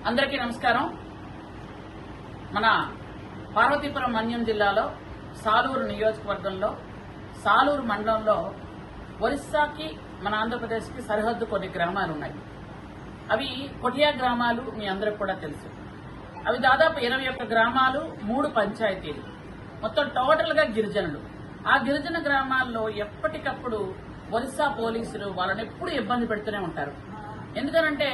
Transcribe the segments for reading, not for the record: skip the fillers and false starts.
అందరికీ నమస్కారం. మన పార్వతీపురం మన్యం జిల్లాలో సాలూరు నియోజకవర్గంలో సాలూరు మండలంలో ఒరిస్సాకి మన ఆంధ్రప్రదేశ్కి సరిహద్దు కొన్ని గ్రామాలు ఉన్నాయి. అవి కొటియా గ్రామాలు మీ అందరికి కూడా తెలుసు. అవి దాదాపు 21 గ్రామాలు, 3 పంచాయతీలు, మొత్తం టోటల్ గా గిరిజనులు. ఆ గిరిజన గ్రామాల్లో ఎప్పటికప్పుడు ఒరిస్సా పోలీసులు వాళ్ళని ఎప్పుడు ఇబ్బంది పెడుతూనే ఉంటారు. ఎందుకనంటే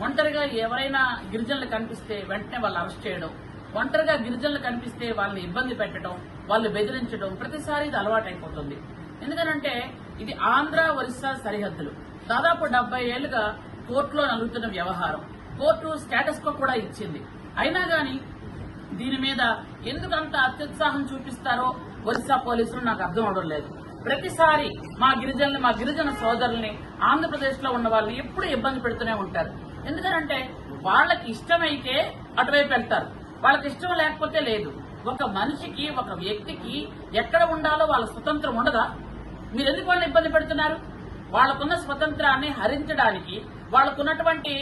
ఒంటరిగా ఎవరైనా గిరిజనులు కనిపిస్తే వెంటనే వాళ్ళు అరెస్ట్ చేయడం, ఒంటరిగా గిరిజనులు కనిపిస్తే వాళ్ళని ఇబ్బంది పెట్టడం, వాళ్ళు బెదిరించడం ప్రతిసారి ఇది అలవాటైపోతుంది. ఎందుకనంటే ఇది ఆంధ్ర ఒరిస్సా సరిహద్దులు. దాదాపు 70 ఏళ్లుగా కోర్టులో నలుగుతున్న వ్యవహారం. కోర్టు స్టేటస్ కో కూడా ఇచ్చింది. అయినా గాని దీని మీద ఎందుకంత అత్యుత్సాహం చూపిస్తారో ఒరిస్సా పోలీసులు నాకు అర్థం అవడం లేదు. ప్రతిసారి మా గిరిజన సోదరుల్ని ఆంధ్రప్రదేశ్ లో ఉన్న వాళ్ళు ఎప్పుడు ఇబ్బంది పెడుతూనే ఉంటారు. ఎందుకంటే వాళ్ళకి ఇష్టమైతే అటువైపు వెళ్తారు, వాళ్ళకి ఇష్టం లేకపోతే లేదు. ఒక మనిషికి, ఒక వ్యక్తికి ఎక్కడ ఉండాలో వాళ్ళ స్వతంత్రం ఉండదా? మీరు ఎందుకు వాళ్ళని ఇబ్బంది పెడుతున్నారు? వాళ్ళకున్న స్వతంత్రాన్ని హరించడానికి, వాళ్ళకున్నటువంటి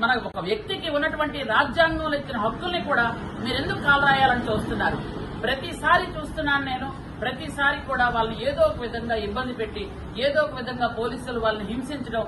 మన ఒక వ్యక్తికి ఉన్నటువంటి రాజ్యాంగంలో ఇచ్చిన హక్కుల్ని కూడా మీరెందుకు కాలరాయాలని చూస్తున్నారు? ప్రతిసారి చూస్తున్నాను నేను. ప్రతిసారి కూడా వాళ్ళని ఏదో ఒక విధంగా ఇబ్బంది పెట్టి, ఏదో ఒక విధంగా పోలీసులు వాళ్ళని హింసించడం.